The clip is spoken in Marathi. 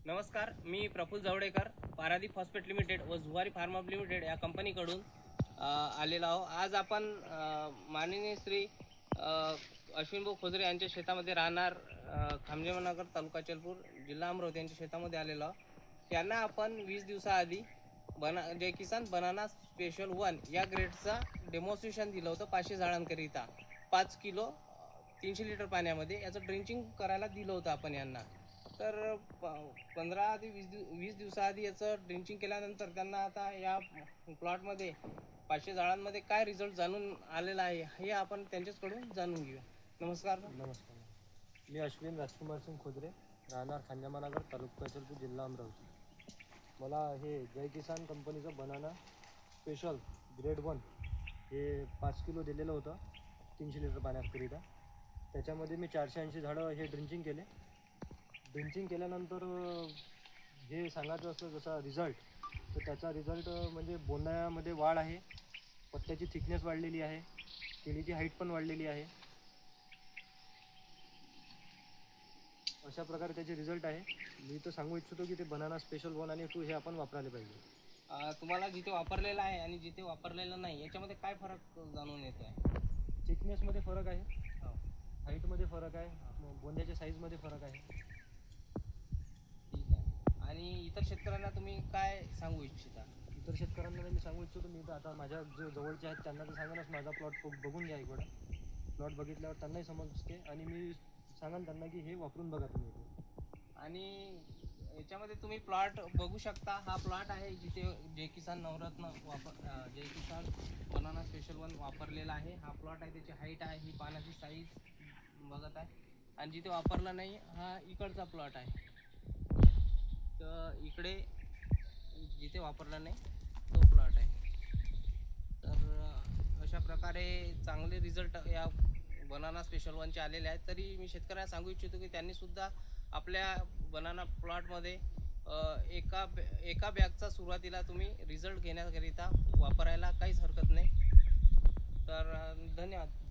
नमस्कार, मी प्रफुल्ल जवडेकर, पारादीप फॉस्फेट लिमिटेड व झुवारी फार्मअप लिमिटेड या कंपनीकडून आलेलो आहोत। आज आपण माननीय श्री अश्विनभाऊ खोजरे यांच्या शेतामध्ये राहणार खामजेनगर तालुका चलपूर जिल्हा अमरावती यांच्या शेतामध्ये आलेलो आहोत। त्यांना आपण 20 दिवसाआधी जय किसान बनाना स्पेशल 1 या ग्रेडचा डेमॉन्स्ट्रेशन दिलं होतं 500 झाडांकरिता 5 किलो 300 लिटर पाण्यामध्ये याचं ड्रिंचिंग करायला दिलं होतं आपण यांना। तर 15 ते 20 दिवसाआधी याचं ड्रिंचिंग केल्यानंतर त्यांना आता या प्लॉटमध्ये 500 झाडांमध्ये काय रिझल्ट जाणून आलेला आहे हे आपण त्यांच्याकडून जाणून घेऊया। नमस्कार। नमस्कार, मी अश्विन राजकुमार सिंग खोजरे, राहणार खांजामानगर तालुका चलपूर जिल्हा अमरावती। मला हे जय किसान कंपनीचं बनाना स्पेशल ग्रेड 1 हे 5 किलो दिलेलं होतं 300 लिटर पाण्याकरिता। त्याच्यामध्ये मी 480 झाडं हे ड्रिंचिंग केले। ड्रिंचिंग केल्यानंतर हे सांगायचं असलं जसा रिझल्ट, तर त्याचा रिझल्ट म्हणजे बोंडामध्ये वाढ आहे, पत्त्याची थिकनेस वाढलेली आहे, केळीची हाईट पण वाढलेली आहे। अशा प्रकारे त्याचे रिझल्ट आहे। मी तर सांगू इच्छितो की ते बनाना स्पेशल 1 आणि 2 हे आपण वापरायला पाहिजे। तुम्हाला जिथे वापरलेलं आहे आणि जिथे वापरलेलं नाही याच्यामध्ये काय फरक जाणून येतो आहे? थिकनेसमध्ये फरक आहे, हाईटमध्ये फरक आहे, बोंद्याच्या साईजमध्ये फरक आहे। ठीक आहे। आणि इतर शेतकऱ्यांना तुम्ही काय सांगू इच्छिता? इतर शेतकऱ्यांना मी सांगू इच्छितो, मी तर आता माझ्या जे जवळचे आहेत त्यांना तर सांगेनच, माझा प्लॉट बघून घ्या इकडं। प्लॉट बघितल्यावर त्यांनाही समजते आणि मी सांगेन त्यांना की हे वापरून बघा तुम्ही। आणि याच्यामध्ये तुम्ही प्लॉट बघू शकता, हा प्लॉट आहे जिथे जय किसान नवरत्न जय किसान बनाना स्पेशल 1 वापरलेला आहे। हा प्लॉट आहे, त्याची हाईट आहे, ही पानाची साईज बघत आहे। आणि जिथे वापरला नाही हा इकडचा प्लॉट आहे, तर इकडे जिथे वापरला नाही तो प्लॉट आहे। तर अशा प्रकारे चांगले रिझल्ट या बनाना स्पेशल 1चे आलेले आहेत। तरी मी शेतकऱ्यांना सांगू इच्छितो की त्यांनी सुद्धा आपल्या बनाना प्लॉटमध्ये एका बॅगचा सुरुवातीला तुम्ही रिझल्ट घेण्याकरिता वापरायला काहीच हरकत नाही। तर धन्यवाद।